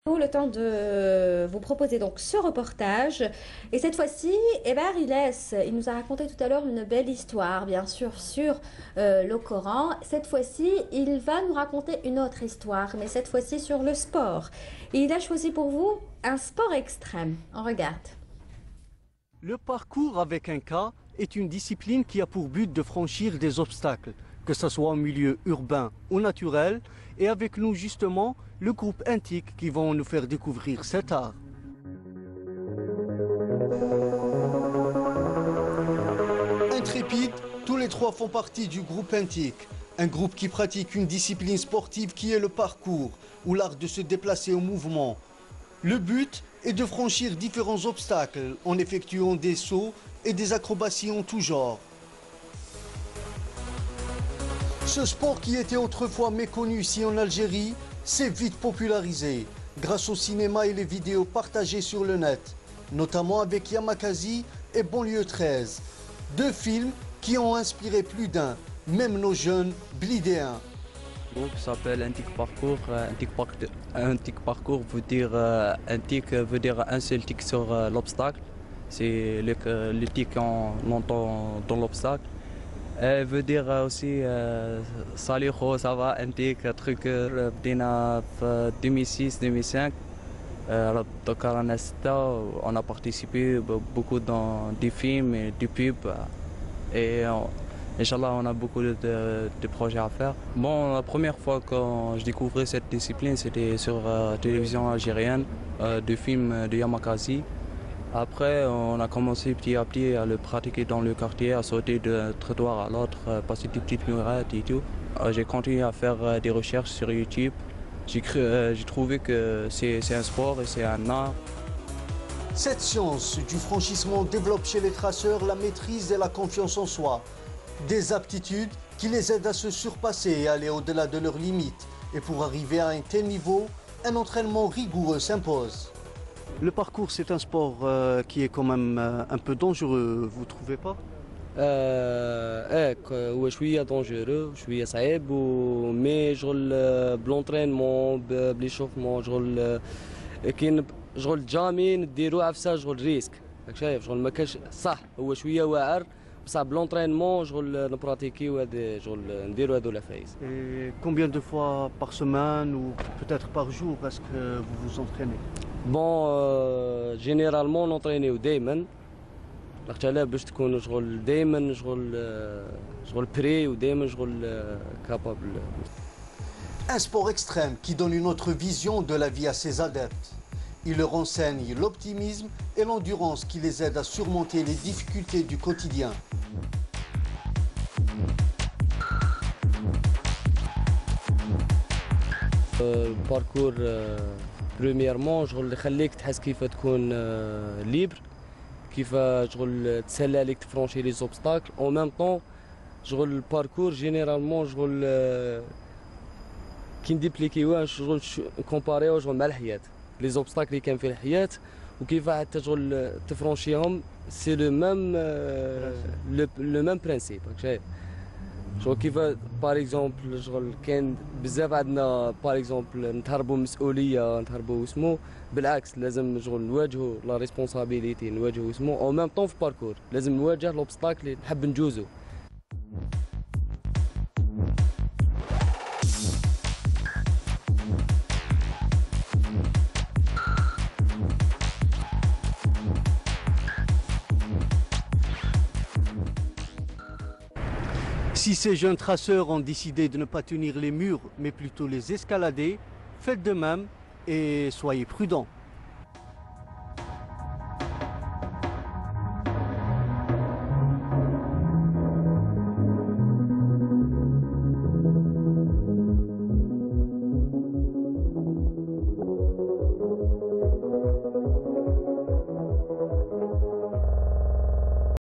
Le temps de vous proposer donc ce reportage. Et cette fois-ci, il nous a raconté tout à l'heure une belle histoire, bien sûr, sur le Coran. Cette fois-ci, il va nous raconter une autre histoire, mais cette fois-ci sur le sport. Et il a choisi pour vous un sport extrême. On regarde. Le parcours avec un K est une discipline qui a pour but de franchir des obstacles, que ce soit en milieu urbain ou naturel, et avec nous justement le groupe Intik qui vont nous faire découvrir cet art. Intrépides, tous les trois font partie du groupe Intik, un groupe qui pratique une discipline sportive qui est le parcours, ou l'art de se déplacer au mouvement. Le but est de franchir différents obstacles en effectuant des sauts et des acrobaties en tout genre. Ce sport qui était autrefois méconnu ici en Algérie s'est vite popularisé grâce au cinéma et les vidéos partagées sur le net, notamment avec Yamakasi et Banlieue 13, deux films qui ont inspiré plus d'un, même nos jeunes blidéens. Le groupe s'appelle Intik Parcours. Intik Parcours veut dire Intik veut dire un seul tic sur l'obstacle. C'est le tic qu'on entend dans l'obstacle. Elle veut dire aussi salut, ça va, Intik, truc بدينا في 2006-2005. Donc à Nesta, on a participé beaucoup dans des films et du pub. Et Inch'Allah, on a beaucoup de projets à faire. Bon, la première fois que je découvrais cette discipline, c'était sur la télévision algérienne, de films de Yamakasi. Après, on a commencé petit à petit à le pratiquer dans le quartier, à sauter d'un trottoir à l'autre, passer des petites murettes et tout. J'ai continué à faire des recherches sur YouTube. J'ai trouvé que c'est un sport et c'est un art. Cette science du franchissement développe chez les traceurs la maîtrise et la confiance en soi. Des aptitudes qui les aident à se surpasser et aller au-delà de leurs limites. Et pour arriver à un tel niveau, un entraînement rigoureux s'impose. Le parcours, c'est un sport qui est quand même un peu dangereux, vous ne trouvez pas? هو شويه دونجورو شويه صعيب مي شغل بلونطرينمون بليشوفمون شغل كاين شغل جامي نديرو عفسه شغل ريسك راك شايف شغل ما كاش صح هو شويه واعر بصح بلونطرينمون شغل نبراتيكيو هاد شغل نديرو هادو العفايس. Et combien de fois par semaine ou peut-être par jour est-ce que vous vous entraînez? بون جينيرالمون نونطرينيو دايما لاخاطش علاه باش تكون شغل دايما شغل بري ودايما شغل كابابل. Un sport extrême qui donne une autre vision de la vie à ses adeptes. Il leur enseigne l'optimisme et l'endurance qui les aident à surmonter les difficultés du quotidien. الباركور بريميرمون شغل يخليك تحس كيف تكون ليبر كيف شغل تسهل عليك تفرونشي لي زوبستاكل او ميم طون شغل الباركور جينيرالمون شغل كي نديبليكيوه شغل كومباريو شغل مع الحياة لي زوبستاكل اللي كان في الحياة وكيف حتى شغل تفرونشيهم سي لو ميم برانسيب راك شايف شغل كيف باغ اكزومبل شغل كاين بزاف عندنا باغ اكزومبل نتهربوا مسؤوليه نتهربوا اسمو بالعكس لازم شغل نواجهوا لا ريسبونسابيلتي نواجهوا اسمو او ميم طون في باركور لازم نواجه لوبستاكل اللي نحب نجوزو. Si ces jeunes traceurs ont décidé de ne pas tenir les murs, mais plutôt les escalader, faites de même et soyez prudents.